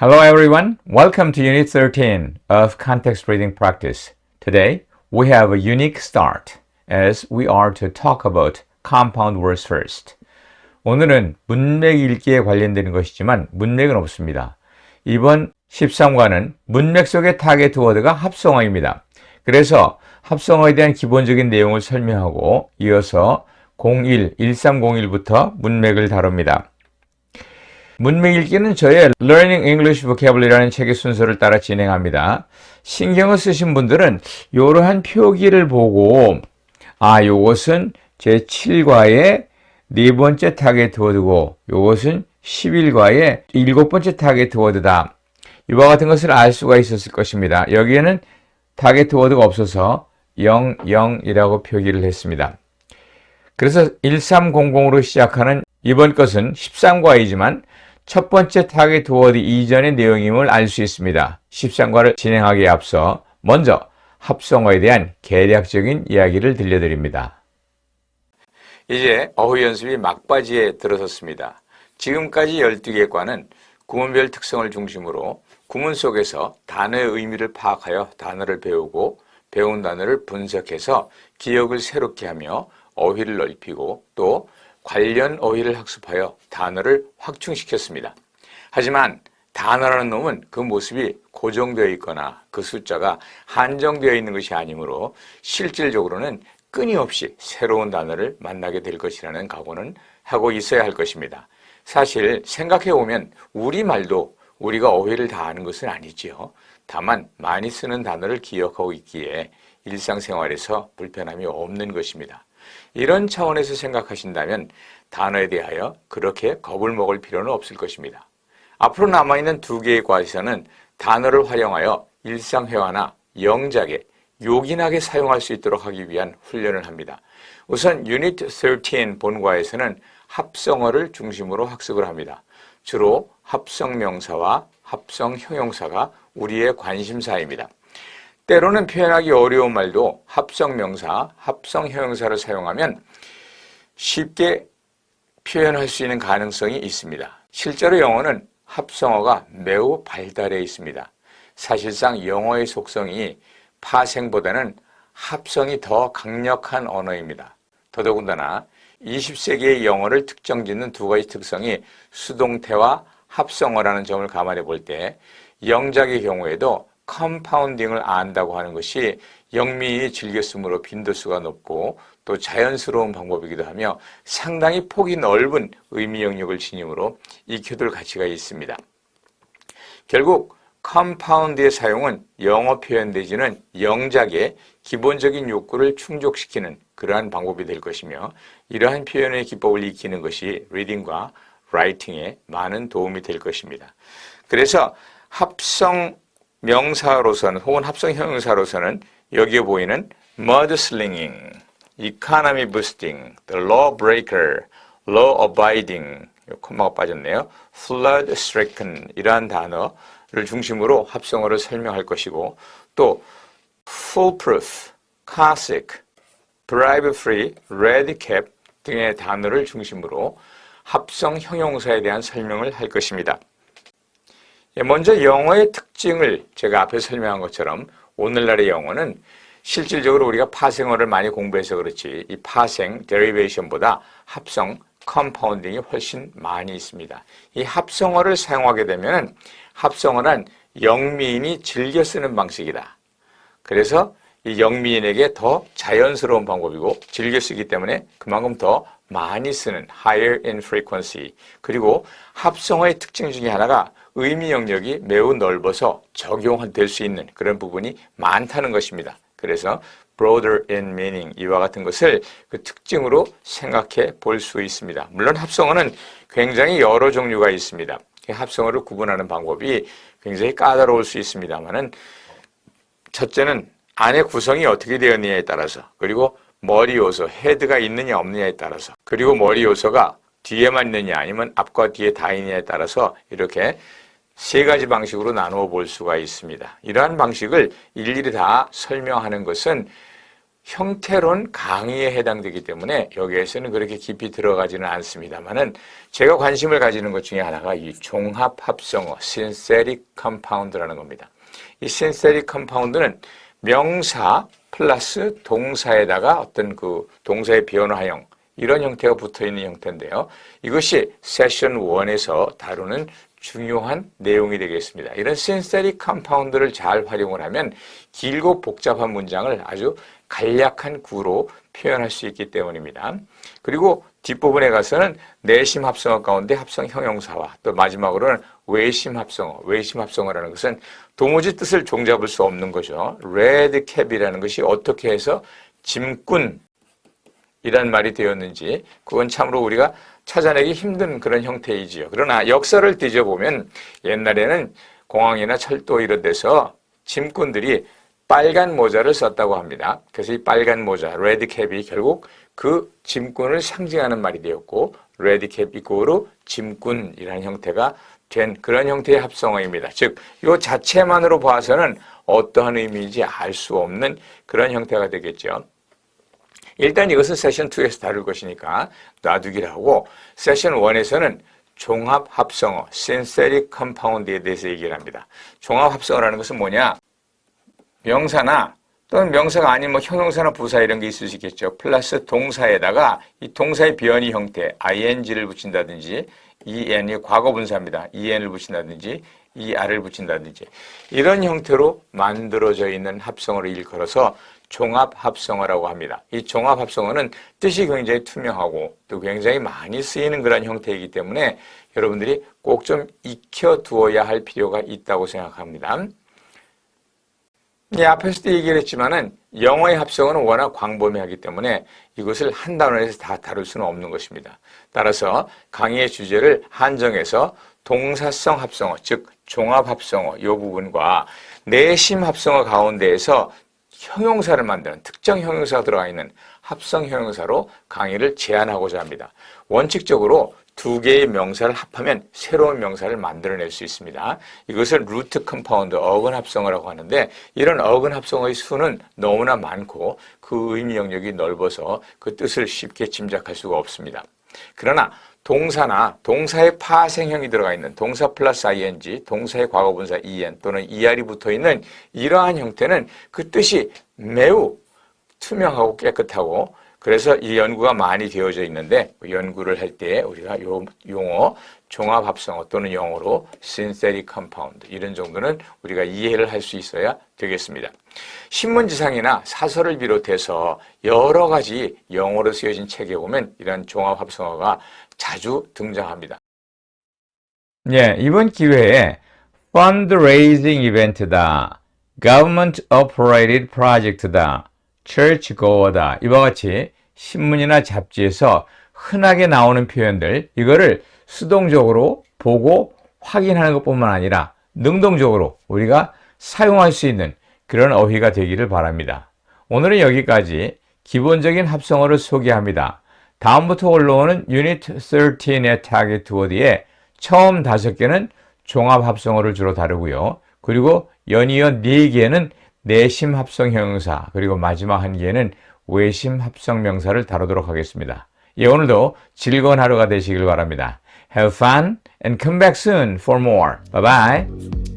Hello everyone, welcome to Unit 13 of Context Reading Practice. Today, we have a unique start as we are to talk about compound words first. 오늘은 문맥 읽기에 관련되는 것이지만 문맥은 없습니다. 이번 13과는 문맥 속의 타겟 워드가 합성어입니다. 그래서 합성어에 대한 기본적인 내용을 설명하고 이어서 1301부터 문맥을 다룹니다. 문맥 읽기는 저의 Learning English Vocabulary라는 책의 순서를 따라 진행합니다. 신경을 쓰신 분들은 이러한 표기를 보고 요것은 제7과의 네 번째 타겟 워드고 이것은 11과의 7번째 타겟 워드다. 이와 같은 것을 알 수가 있었을 것입니다. 여기에는 타겟 워드가 없어서 00이라고 표기를 했습니다. 그래서 1300으로 시작하는 이번 것은 13과이지만 첫 번째 타겟 워드 이전의 내용임을 알 수 있습니다. 13과를 진행하기에 앞서 먼저 합성어에 대한 개략적인 이야기를 들려드립니다. 이제 어휘 연습이 막바지에 들어섰습니다. 지금까지 12개 과는 구문별 특성을 중심으로 구문 속에서 단어의 의미를 파악하여 단어를 배우고 배운 단어를 분석해서 기억을 새롭게 하며 어휘를 넓히고 또 관련 어휘를 학습하여 단어를 확충시켰습니다. 하지만 단어라는 놈은 그 모습이 고정되어 있거나 그 숫자가 한정되어 있는 것이 아니므로 실질적으로는 끊임없이 새로운 단어를 만나게 될 것이라는 각오는 하고 있어야 할 것입니다. 사실 생각해보면 우리말도 우리가 어휘를 다 아는 것은 아니지요. 다만 많이 쓰는 단어를 기억하고 있기에 일상생활에서 불편함이 없는 것입니다. 이런 차원에서 생각하신다면 단어에 대하여 그렇게 겁을 먹을 필요는 없을 것입니다. 앞으로 남아있는 2개의 과에서는 단어를 활용하여 일상회화나 영작에 요긴하게 사용할 수 있도록 하기 위한 훈련을 합니다. 우선 유닛 13 본과에서는 합성어를 중심으로 학습을 합니다. 주로 합성명사와 합성형용사가 우리의 관심사입니다. 때로는 표현하기 어려운 말도 합성명사, 합성형용사를 사용하면 쉽게 표현할 수 있는 가능성이 있습니다. 실제로 영어는 합성어가 매우 발달해 있습니다. 사실상 영어의 속성이 파생보다는 합성이 더 강력한 언어입니다. 더더군다나 20세기의 영어를 특정짓는 2가지 특성이 수동태와 합성어라는 점을 감안해 볼 때 영작의 경우에도 컴파운딩을 안다고 하는 것이 영미인이 즐겨 쓰므로 빈도수가 높고 또 자연스러운 방법이기도 하며 상당히 폭이 넓은 의미 영역을 지니므로 익혀둘 가치가 있습니다. 결국 컴파운드의 사용은 영어 표현 내지는 영작의 기본적인 욕구를 충족시키는 그러한 방법이 될 것이며 이러한 표현의 기법을 익히는 것이 리딩과 라이팅에 많은 도움이 될 것입니다. 그래서 합성 명사로서는 혹은 합성 형용사로서는 여기에 보이는 mudslinging, economy boosting, the law breaker, law abiding, 콤마가 빠졌네요. flood stricken 이러한 단어를 중심으로 합성어를 설명할 것이고 또 foolproof, classic, bribe free, red cap 등의 단어를 중심으로 합성 형용사에 대한 설명을 할 것입니다. 먼저 영어의 특징을 제가 앞에 설명한 것처럼 오늘날의 영어는 실질적으로 우리가 파생어를 많이 공부해서 그렇지 이 파생, 데리베이션보다 합성, 컴파운딩이 훨씬 많이 있습니다. 이 합성어를 사용하게 되면 합성어는 영미인이 즐겨 쓰는 방식이다. 그래서 이 영미인에게 더 자연스러운 방법이고 즐겨 쓰기 때문에 그만큼 더 많이 쓰는 higher in frequency 그리고 합성어의 특징 중에 하나가 의미 영역이 매우 넓어서 적용될 수 있는 그런 부분이 많다는 것입니다. 그래서 broader in meaning 이와 같은 것을 그 특징으로 생각해 볼 수 있습니다. 물론 합성어는 굉장히 여러 종류가 있습니다. 합성어를 구분하는 방법이 굉장히 까다로울 수 있습니다만은 첫째는 안의 구성이 어떻게 되었느냐에 따라서 그리고 머리 요소, 헤드가 있느냐 없느냐에 따라서 그리고 머리 요소가 뒤에만 있느냐 아니면 앞과 뒤에 다 있느냐에 따라서 이렇게 3가지 방식으로 나누어 볼 수가 있습니다. 이러한 방식을 일일이 다 설명하는 것은 형태론 강의에 해당되기 때문에 여기에서는 그렇게 깊이 들어가지는 않습니다만은 제가 관심을 가지는 것 중에 하나가 이 종합합성어, synthetic compound라는 겁니다. 이 synthetic compound는 명사 플러스 동사에다가 어떤 그 동사의 변화형 이런 형태가 붙어 있는 형태인데요. 이것이 세션 1에서 다루는 중요한 내용이 되겠습니다. 이런 synthetic compound를 잘 활용을 하면 길고 복잡한 문장을 아주 간략한 구로 표현할 수 있기 때문입니다. 그리고 뒷부분에 가서는 내심 합성어 가운데 합성 형용사와 또 마지막으로는 외심 합성어, 외심 합성어라는 것은 도무지 뜻을 종잡을 수 없는 거죠. red cap이라는 것이 어떻게 해서 짐꾼 이란 말이 되었는지 그건 참으로 우리가 찾아내기 힘든 그런 형태이지요. 그러나 역사를 뒤져보면 옛날에는 공항이나 철도 이런 데서 짐꾼들이 빨간 모자를 썼다고 합니다. 그래서 이 빨간 모자, 레드 캡이 결국 그 짐꾼을 상징하는 말이 되었고 레드 캡 이꼬르 짐꾼이라는 형태가 된 그런 형태의 합성어입니다. 즉, 이 자체만으로 봐서는 어떠한 의미인지 알 수 없는 그런 형태가 되겠죠. 일단 이것은 세션 2에서 다룰 것이니까 놔두기를 하고 세션 1에서는 종합합성어, synthetic compound에 대해서 얘기를 합니다. 종합합성어라는 것은 뭐냐? 명사나 또는 명사가 아닌 뭐 형용사나 부사 이런 게 있을 수 있겠죠. 플러스 동사에다가 이 동사의 변이 형태 ing를 붙인다든지 en이 과거분사입니다. en을 붙인다든지 er을 붙인다든지 이런 형태로 만들어져 있는 합성어를 일컬어서 종합합성어라고 합니다. 이 종합합성어는 뜻이 굉장히 투명하고 또 굉장히 많이 쓰이는 그런 형태이기 때문에 여러분들이 꼭 좀 익혀두어야 할 필요가 있다고 생각합니다. 앞에서도 얘기를 했지만은 영어의 합성어는 워낙 광범위하기 때문에 이것을 한 단원에서 다 다룰 수는 없는 것입니다. 따라서 강의의 주제를 한정해서 동사성 합성어, 즉 종합합성어 이 부분과 내심 합성어 가운데에서 형용사를 만드는 특정 형용사가 들어가 있는 합성 형용사로 강의를 제안하고자 합니다. 원칙적으로 두 개의 명사를 합하면 새로운 명사를 만들어낼 수 있습니다. 이것을 루트 컴파운드, 어근 합성어라고 하는데 이런 어근 합성어의 수는 너무나 많고 그 의미 영역이 넓어서 그 뜻을 쉽게 짐작할 수가 없습니다. 그러나 동사나 동사의 파생형이 들어가 있는 동사 플러스 ing, 동사의 과거분사 en 또는 er이 붙어있는 이러한 형태는 그 뜻이 매우 투명하고 깨끗하고 그래서 이 연구가 많이 되어져 있는데 연구를 할 때 우리가 요 용어 종합합성어 또는 영어로 synthetic compound 이런 정도는 우리가 이해를 할 수 있어야 되겠습니다. 신문지상이나 사설을 비롯해서 여러 가지 영어로 쓰여진 책에 보면 이런 종합합성어가 자주 등장합니다. 예, 이번 기회에 fundraising 이벤트다, government operated project다, church goer다 이와 같이 신문이나 잡지에서 흔하게 나오는 표현들 이거를 수동적으로 보고 확인하는 것뿐만 아니라 능동적으로 우리가 사용할 수 있는 그런 어휘가 되기를 바랍니다. 오늘은 여기까지 기본적인 합성어를 소개합니다. 다음부터 올라오는 유닛 13의 타겟 워드에 처음 5개는 종합합성어를 주로 다루고요. 그리고 연이어 4개는 내심 합성 형용사 그리고 마지막 1개는 외심 합성 명사를 다루도록 하겠습니다. 예, 오늘도 즐거운 하루가 되시길 바랍니다. Have fun and come back soon for more. Bye bye.